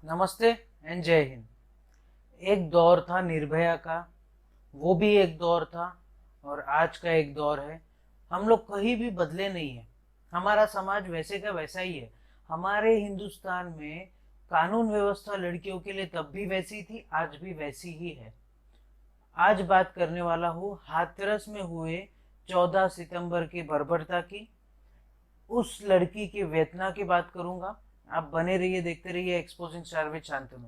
नमस्ते एंड जय हिंद। एक दौर था निर्भया का, वो भी एक दौर था और आज का एक दौर है। हम लोग कहीं भी बदले नहीं है। हमारा समाज वैसे का वैसा ही है। हमारे हिंदुस्तान में कानून व्यवस्था लड़कियों के लिए तब भी वैसी थी, आज भी वैसी ही है। आज बात करने वाला हूँ हाथरस में हुए 14 सितंबर की बर्बरता की। उस लड़की की वेदना की बात करूंगा। आप बने रहिए, देखते रहिए एक्सपोजिंग स्टार विद शांतनु।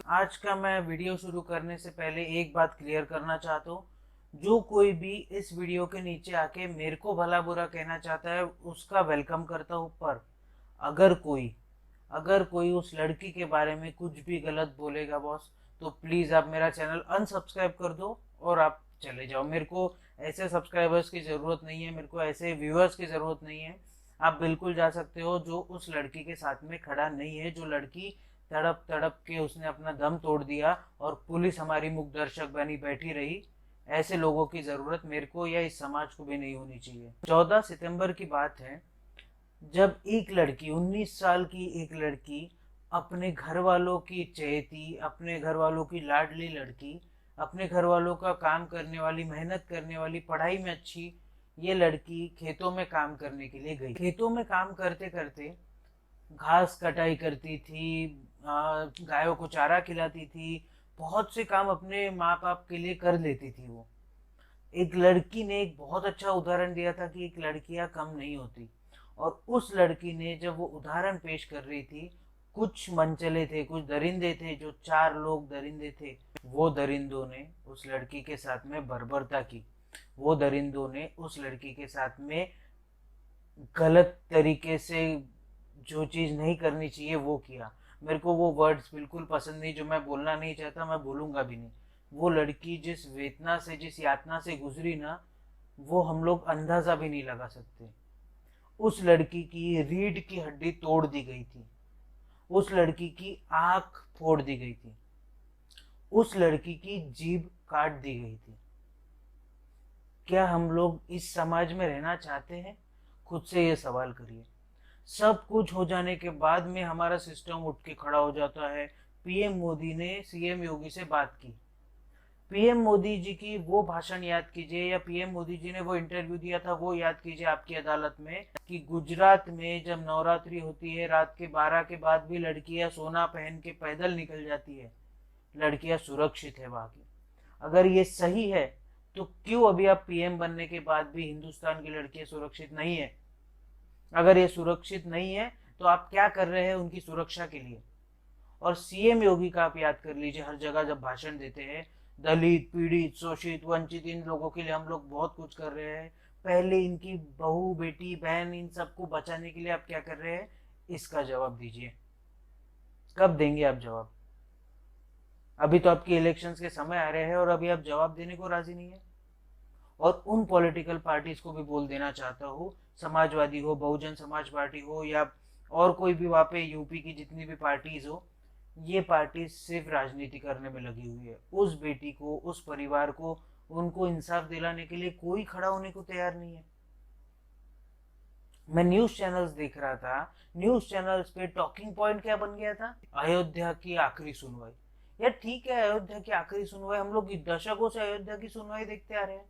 आज का मैं वीडियो शुरू करने से पहले एक बात क्लियर करना चाहता हूँ। जो कोई भी इस वीडियो के नीचे आके मेरे को भला बुरा कहना चाहता है उसका वेलकम करता हूँ, पर अगर कोई अगर कोई उस लड़की के बारे में कुछ भी गलत बोलेगा बॉस, तो प्लीज़ आप मेरा चैनल अनसब्सक्राइब कर दो और आप चले जाओ। मेरे को ऐसे सब्सक्राइबर्स की ज़रूरत नहीं है, मेरे को ऐसे व्यूअर्स की ज़रूरत नहीं है। आप बिल्कुल जा सकते हो जो उस लड़की के साथ में खड़ा नहीं है, जो लड़की तड़प तड़प के उसने अपना दम तोड़ दिया और पुलिस हमारी मुख दर्शक बनी बैठी रही। ऐसे लोगों की ज़रूरत मेरे को या इस समाज को भी नहीं होनी चाहिए। 14 सितंबर की बात है, जब एक लड़की 19 साल की एक लड़की अपने घर वालों की चहेती, अपने घर वालों की लाडली लड़की, अपने घर वालों का काम करने वाली, मेहनत करने वाली, पढ़ाई में अच्छी ये लड़की खेतों में काम करने के लिए गई। खेतों में काम करते करते घास कटाई करती थी, गायों को चारा खिलाती थी, बहुत से काम अपने माँ बाप के लिए कर लेती थी वो। एक लड़की ने एक बहुत अच्छा उदाहरण दिया था कि एक लड़कियां कम नहीं होती। और उस लड़की ने जब वो उदाहरण पेश कर रही थी, कुछ मनचले थे, कुछ दरिंदे थे, जो 4 लोग दरिंदे थे, वो दरिंदों ने उस लड़की के साथ में बर्बरता की। वो दरिंदों ने उस लड़की के साथ में गलत तरीके से जो चीज़ नहीं करनी चाहिए वो किया। मेरे को वो वर्ड्स बिल्कुल पसंद नहीं, जो मैं बोलना नहीं चाहता मैं बोलूँगा भी नहीं। वो लड़की जिस वेदना से, जिस यातना से गुजरी ना, वो हम लोग अंदाजा भी नहीं लगा सकते। उस लड़की की रीढ़ की हड्डी तोड़ दी गई थी, उस लड़की की आंख फोड़ दी गई थी, उस लड़की की जीभ काट दी गई थी। क्या हम लोग इस समाज में रहना चाहते हैं? खुद से ये सवाल करिए। सब कुछ हो जाने के बाद में हमारा सिस्टम उठ के खड़ा हो जाता है। पीएम मोदी ने सीएम योगी से बात की। पीएम मोदी जी की वो भाषण याद कीजिए, या पीएम मोदी जी ने वो इंटरव्यू दिया था वो याद कीजिए आपकी अदालत में, कि गुजरात में जब नवरात्रि होती है रात के 12 के बाद भी लड़कियां सोना पहन के पैदल निकल जाती है, लड़कियां सुरक्षित है वहां की। अगर ये सही है तो क्यों अभी आप पीएम बनने के बाद भी हिंदुस्तान की लड़कियां सुरक्षित नहीं है? अगर ये सुरक्षित नहीं है तो आप क्या कर रहे हैं उनकी सुरक्षा के लिए? और सीएम योगी का आप याद कर लीजिए, हर जगह जब भाषण देते हैं, दलित, पीड़ित, शोषित, वंचित इन लोगों के लिए हम लोग बहुत कुछ कर रहे हैं, पहले इनकी बहू, बेटी, बहन, इन सबको बचाने के लिए आप क्या कर रहे हैं? इसका जवाब दीजिए। कब देंगे आप जवाब? अभी तो आपके इलेक्शंस के समय आ रहे हैं और अभी आप जवाब देने को राजी नहीं है। और उन पॉलिटिकल पार्टीज को भी बोल देना चाहता हूँ, समाजवादी हो, बहुजन समाज पार्टी हो, या और कोई भी वहाँ पे यूपी की जितनी भी पार्टीज हो, ये पार्टी सिर्फ राजनीति करने में लगी हुई है। उस बेटी को, उस परिवार को, उनको इंसाफ दिलाने के लिए कोई खड़ा होने को तैयार नहीं है। मैं न्यूज चैनल्स देख रहा था, न्यूज चैनल्स पे टॉकिंग पॉइंट क्या बन गया था? अयोध्या की आखिरी सुनवाई। यार ठीक है, अयोध्या की आखिरी सुनवाई, हम लोग दशकों से अयोध्या की सुनवाई देखते आ रहे हैं।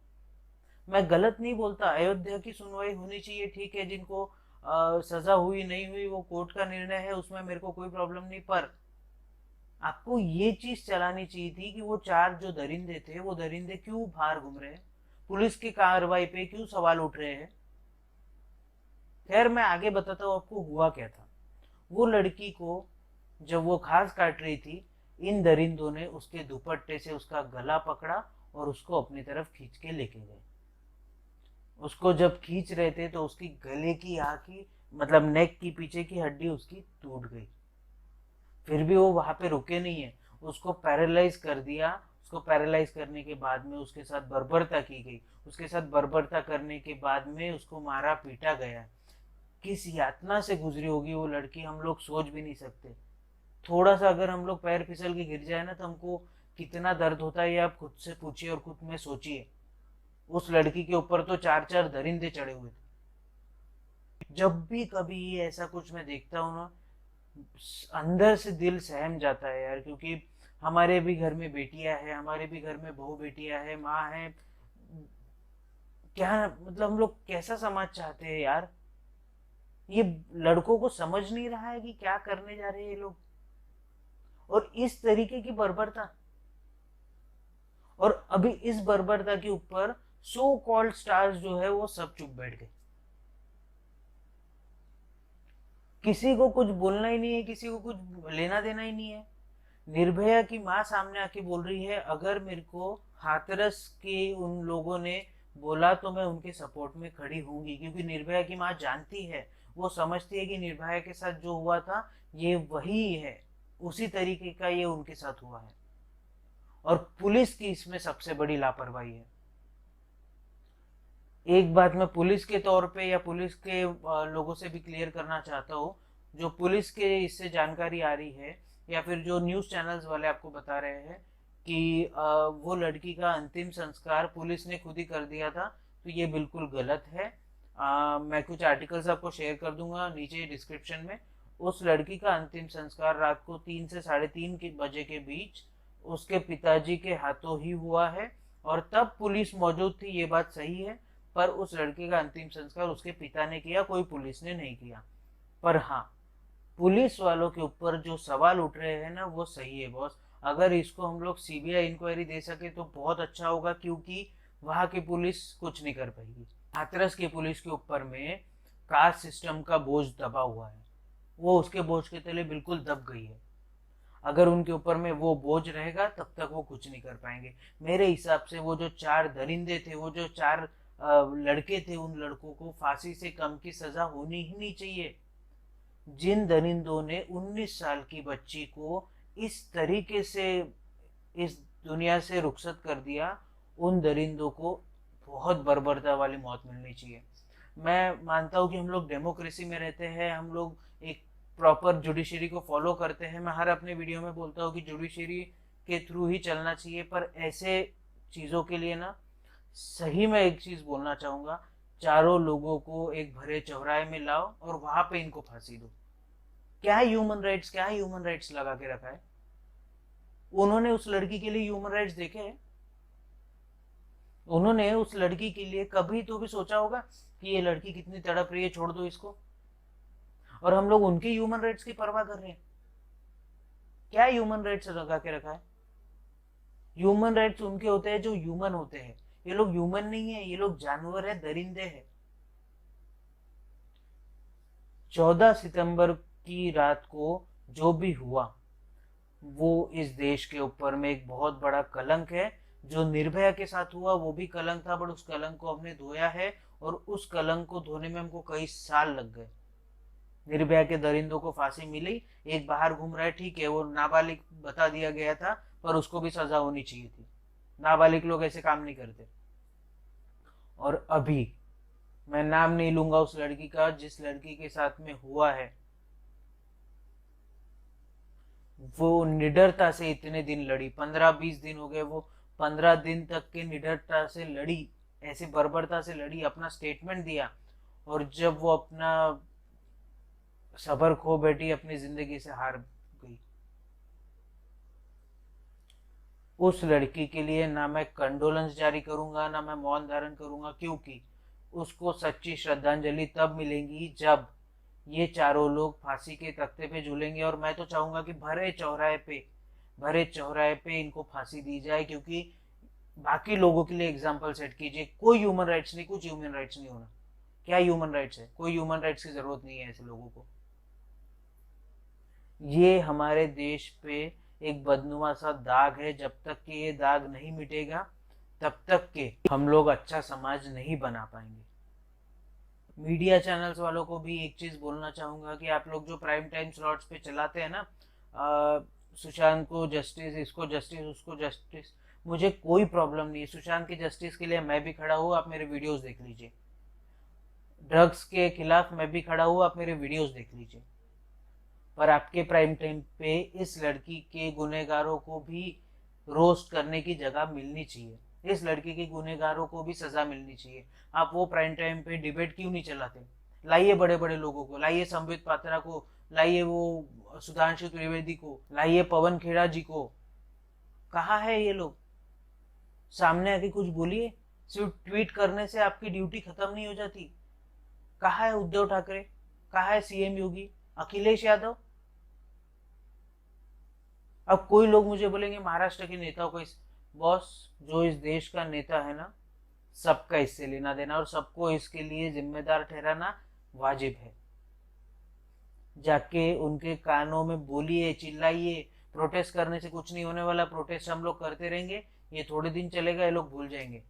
मैं गलत नहीं बोलता, अयोध्या की सुनवाई होनी चाहिए, ठीक है। जिनको सजा हुई नहीं हुई वो कोर्ट का निर्णय है, उसमें मेरे को कोई प्रॉब्लम नहीं। पर आपको ये चीज चलानी चाहिए थी कि वो 4 जो दरिंदे थे, वो दरिंदे क्यों बाहर घूम रहे हैं, पुलिस की कार्रवाई पे क्यों सवाल उठ रहे हैं। खैर मैं आगे बताता हूँ आपको हुआ क्या था। वो लड़की को जब वो घास काट रही थी, इन दरिंदों ने उसके दुपट्टे से उसका गला पकड़ा और उसको अपनी तरफ खींच के लेके गए। उसको जब खींच रहे थे तो उसकी गले की यहाँ की, मतलब नेक की पीछे की हड्डी उसकी टूट गई। फिर भी वो वहां पे रुके नहीं है, उसको पैरालाइज कर दिया। उसको पैरालाइज करने के बाद में उसके साथ बर्बरता की गई। उसके साथ बर्बरता करने के बाद में उसको मारा पीटा गया। किस यातना से गुजरी होगी वो लड़की, हम लोग सोच भी नहीं सकते। थोड़ा सा अगर हम लोग पैर फिसल के गिर जाए ना तो हमको कितना दर्द होता है ये आप खुद से पूछिए और खुद में सोचिए। उस लड़की के ऊपर तो 4-4 दरिंदे चढ़े हुए थे। जब भी कभी ऐसा कुछ मैं देखता हूँ ना, अंदर से दिल सहम जाता है यार, क्योंकि हमारे भी घर में बेटियां हैं, हमारे भी घर में बहू बेटियां हैं, माँ है। क्या मतलब हम लोग कैसा समाज चाहते हैं यार? ये लड़कों को समझ नहीं रहा है कि क्या करने जा रहे हैं ये लोग, और इस तरीके की बर्बरता। और अभी इस बर्बरता के ऊपर सो कॉल्ड स्टार्स जो है वो सब चुप बैठ गए। किसी को कुछ बोलना ही नहीं है, किसी को कुछ लेना देना ही नहीं है। निर्भया की माँ सामने आके बोल रही है, अगर मेरे को हाथरस के उन लोगों ने बोला तो मैं उनके सपोर्ट में खड़ी होंगी, क्योंकि निर्भया की माँ जानती है, वो समझती है कि निर्भया के साथ जो हुआ था ये वही है, उसी तरीके का ये उनके साथ हुआ है। और पुलिस की इसमें सबसे बड़ी लापरवाही है। एक बात मैं पुलिस के तौर पे या पुलिस के लोगों से भी क्लियर करना चाहता हूँ। जो पुलिस के इससे जानकारी आ रही है या फिर जो न्यूज़ चैनल्स वाले आपको बता रहे हैं कि वो लड़की का अंतिम संस्कार पुलिस ने खुद ही कर दिया था, तो ये बिल्कुल गलत है। मैं कुछ आर्टिकल्स आपको शेयर कर दूंगा नीचे डिस्क्रिप्शन में। उस लड़की का अंतिम संस्कार रात को 3 से 3:30 के बजे के बीच उसके पिताजी के हाथों ही हुआ है, और तब पुलिस मौजूद थी, ये बात सही है। पर उस लड़के का अंतिम संस्कार उसके पिता ने किया, कोई पुलिस ने नहीं किया। पर हाँ, पुलिस वालों के ऊपर जो सवाल उठ रहे हैं ना वो सही है बॉस। अगर इसको हम लोग सीबीआई इंक्वायरी दे सके तो बहुत अच्छा होगा, क्योंकि वहां की पुलिस कुछ नहीं कर पाएगी। हाथरस की पुलिस के ऊपर में कास्ट सिस्टम का बोझ दबा हुआ है, वो उसके बोझ के तले बिल्कुल दब गई है। अगर उनके ऊपर में वो बोझ रहेगा तब तक वो कुछ नहीं कर पाएंगे। मेरे हिसाब से वो जो 4 दरिंदे थे, वो जो 4 लड़के थे, उन लड़कों को फांसी से कम की सजा होनी ही नहीं चाहिए। जिन दरिंदों ने 19 साल की बच्ची को इस तरीके से इस दुनिया से रुखसत कर दिया, उन दरिंदों को बहुत बर्बरता वाली मौत मिलनी चाहिए। मैं मानता हूँ कि हम लोग डेमोक्रेसी में रहते हैं, हम लोग एक प्रॉपर जुडिशरी को फॉलो करते हैं। मैं हर अपने वीडियो में बोलता हूँ कि जुडिशरी के थ्रू ही चलना चाहिए, पर ऐसे चीज़ों के लिए ना, सही में एक चीज़ बोलना चाहूँगा, चारों लोगों को एक भरे चौराहे में लाओ और वहां पे इनको फांसी दो। क्या है ह्यूमन राइट्स, क्या है ह्यूमन राइट्स लगा के रखा है? उन्होंने उस लड़की के लिए ह्यूमन राइट्स देखे हैं? उन्होंने उस लड़की के लिए कभी तो भी सोचा होगा कि ये लड़की कितनी तड़प रही है, छोड़ दो इसको? और हम लोग उनके ह्यूमन राइट्स की परवाह कर रहे हैं। क्या ह्यूमन राइट्स लगा के रखा है? ह्यूमन राइट्स उनके होते हैं जो ह्यूमन होते हैं। ये लोग ह्यूमन नहीं है, ये लोग जानवर है, दरिंदे हैं। 14 सितंबर की रात को जो भी हुआ वो इस देश के ऊपर में एक बहुत बड़ा कलंक है। जो निर्भया के साथ हुआ वो भी कलंक था, बट उस कलंक को हमने धोया है, और उस कलंक को धोने में हमको कई साल लग गए। निर्भया के दरिंदों को फांसी मिली, एक बाहर घूम रहा है, ठीक है, वो नाबालिग बता दिया गया था, पर उसको भी सजा होनी चाहिए थी। नाबालिग लोग ऐसे काम नहीं करते। और अभी मैं नाम नहीं लूंगा उस लड़की का जिस लड़की के साथ में हुआ है, वो निडरता से इतने दिन लड़ी, 15-20 दिन हो गए, वो 15 दिन तक के निडरता से लड़ी, ऐसे बर्बरता से लड़ी, अपना स्टेटमेंट दिया। और जब वो अपना सबर खो बैठी, अपनी जिंदगी से हार गई। उस लड़की के लिए ना मैं कंडोलेंस जारी करूंगा, ना मैं मौन धारण करूंगा, क्योंकि उसको सच्ची श्रद्धांजलि तब मिलेगी जब ये चारों लोग फांसी के तख्ते पे झूलेंगे। और मैं तो चाहूंगा कि भरे चौराहे पे इनको फांसी दी जाए, क्योंकि बाकी लोगों के लिए एग्जाम्पल सेट कीजिए। कोई ह्यूमन राइट्स नहीं, कुछ ह्यूमन राइट्स नहीं होना। क्या ह्यूमन राइट्स है? कोई ह्यूमन राइट्स की जरूरत नहीं है ऐसे लोगों को। ये हमारे देश पे एक बदनुमा सा दाग है, जब तक कि ये दाग नहीं मिटेगा तब तक के हम लोग अच्छा समाज नहीं बना पाएंगे। मीडिया चैनल्स वालों को भी एक चीज बोलना चाहूंगा कि आप लोग जो प्राइम टाइम स्लॉट्स पे चलाते हैं ना, सुशांत को जस्टिस, इसको जस्टिस, उसको जस्टिस, मुझे कोई प्रॉब्लम नहीं है। सुशांत की जस्टिस के लिए मैं भी खड़ा हूँ, आप मेरे वीडियोस देख लीजिए। ड्रग्स के खिलाफ मैं भी खड़ा हूँ, आप मेरे वीडियोस देख लीजिए। पर आपके प्राइम टाइम पे इस लड़की के गुनहगारों को भी रोस्ट करने की जगह मिलनी चाहिए। इस लड़की के गुनहगारों को भी सजा मिलनी चाहिए। आप वो प्राइम टाइम पे डिबेट क्यों नहीं चलाते? लाइए बड़े बड़े लोगों को, लाइए संबित पात्रा को, लाइए वो सुधांशु त्रिवेदी को, लाइए पवन खेड़ा जी को। कहाँ है ये लोग? सामने आके कुछ बोलिए। सिर्फ ट्वीट करने से आपकी ड्यूटी खत्म नहीं हो जाती। कहाँ है उद्धव ठाकरे? कहाँ है सीएम योगी, अखिलेश यादव? अब कोई लोग मुझे बोलेंगे महाराष्ट्र के नेताओं को, इस बॉस, जो इस देश का नेता है ना, सबका इससे लेना देना और सबको इसके लिए जिम्मेदार ठहराना वाजिब है। जाके उनके कानों में बोलिए, चिल्लाइए। प्रोटेस्ट करने से कुछ नहीं होने वाला। प्रोटेस्ट हम लोग करते रहेंगे, ये थोड़े दिन चलेगा, ये लोग भूल जाएंगे।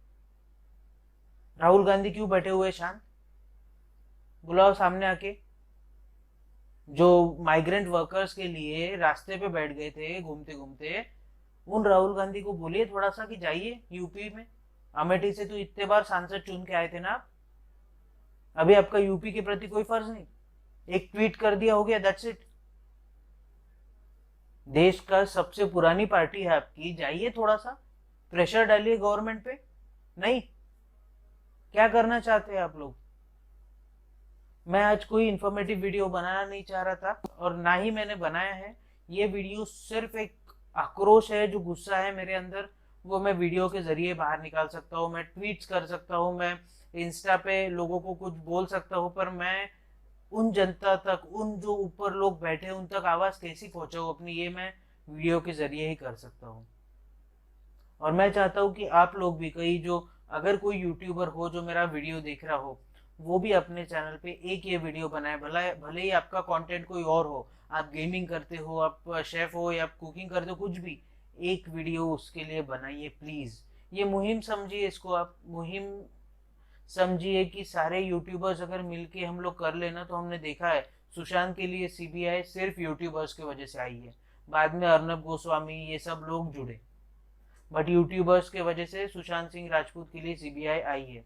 राहुल गांधी क्यों बैठे हुए शांत? बुलाओ सामने आके। जो माइग्रेंट वर्कर्स के लिए रास्ते पे बैठ गए थे घूमते घूमते, उन राहुल गांधी को बोलिए थोड़ा सा कि जाइए यूपी में। अमेठी से तो इतने बार सांसद चुन के आए थे ना आप। अभी आपका यूपी के प्रति कोई फर्ज नहीं, एक ट्वीट कर दिया, हो गया, दैट्स इट। देश का सबसे पुरानी पार्टी है आपकी, जाइए थोड़ा सा प्रेशर डालिए गवर्नमेंट पे। नहीं, क्या करना चाहते हैं आप लोग? मैं आज कोई इन्फॉर्मेटिव वीडियो बनाना नहीं चाह रहा था और ना ही मैंने बनाया है। ये वीडियो सिर्फ एक आक्रोश है, जो गुस्सा है मेरे अंदर, वो मैं वीडियो के जरिए बाहर निकाल सकता हूँ। मैं ट्वीट्स कर सकता हूँ, मैं इंस्टा पे लोगों को कुछ बोल सकता हूँ, पर मैं उन जनता तक, उन जो ऊपर लोग बैठे उन तक आवाज कैसी पहुंचाऊं अपनी, ये मैं वीडियो के जरिए ही कर सकता हूँ। और मैं चाहता हूँ कि आप लोग भी, कई जो, अगर कोई यूट्यूबर हो जो मेरा वीडियो देख रहा हो, वो भी अपने चैनल पे एक ये वीडियो बनाए। भला भले ही आपका कंटेंट कोई और हो, आप गेमिंग करते हो, आप शेफ हो या आप कुकिंग करते हो, कुछ भी, एक वीडियो उसके लिए बनाइए प्लीज। ये मुहिम समझिए, इसको आप मुहिम समझिए कि सारे यूट्यूबर्स अगर मिलके हम लोग कर लेना, तो हमने देखा है सुशांत के लिए सीबीआई सिर्फ यूट्यूबर्स की वजह से आई है। बाद में अर्नब गोस्वामी ये सब लोग जुड़े, बट यूट्यूबर्स के वजह से सुशांत सिंह राजपूत के लिए सीबीआई आई है।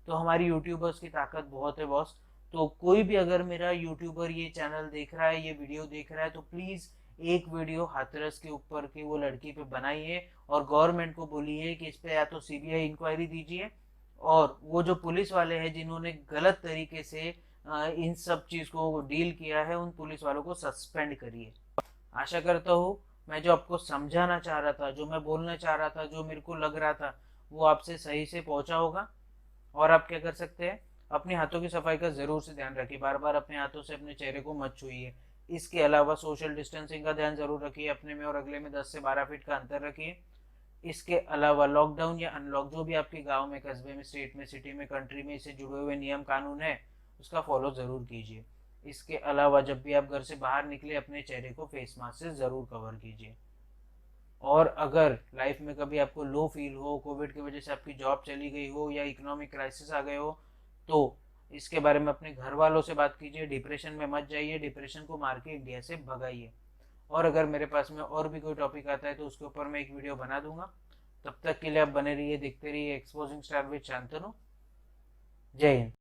तो हमारी यूट्यूबर्स की ताकत बहुत है बॉस। तो कोई भी अगर मेरा यूट्यूबर ये चैनल देख रहा है, ये वीडियो देख रहा है, तो प्लीज एक वीडियो हाथरस के ऊपर की वो लड़की पे बनाइए और गवर्नमेंट को बोलिए कि इस पे या तो सीबीआई इंक्वायरी दीजिए, और वो जो पुलिस वाले हैं जिन्होंने गलत तरीके से इन सब चीज को डील किया है, उन पुलिस वालों को सस्पेंड करिए। आशा करता हूँ मैं जो आपको समझाना चाह रहा था, जो मैं बोलना चाह रहा था, जो मेरे को लग रहा था, वो आपसे सही से पहुंचा होगा। और आप क्या कर सकते हैं, अपने हाथों की सफाई का जरूर से ध्यान रखिए। बार बार अपने हाथों से अपने चेहरे को मत छूइए। इसके अलावा सोशल डिस्टेंसिंग का ध्यान जरूर रखिए, अपने में और अगले में 10 से 12 फीट का अंतर रखिए। इसके अलावा लॉकडाउन या अनलॉक, जो भी आपके गांव में, कस्बे में, स्टेट में, सिटी में, कंट्री में इससे जुड़े हुए नियम कानून है, उसका फॉलो जरूर कीजिए। इसके अलावा जब भी आप घर से बाहर निकले, अपने चेहरे को फेस मास्क से जरूर कवर कीजिए। और अगर लाइफ में कभी आपको लो फील हो, कोविड की वजह से आपकी जॉब चली गई हो या इकोनॉमिक क्राइसिस आ गए हो, तो इसके बारे में अपने घर वालों से बात कीजिए। डिप्रेशन में मत जाइए, डिप्रेशन को मार के इंडिया से भगाइए। और अगर मेरे पास में और भी कोई टॉपिक आता है तो उसके ऊपर मैं एक वीडियो बना दूंगा। तब तक के लिए आप बने रहिए, देखते रहिए एक्सपोजिंग स्टार विद शांतनु। जय हिंद।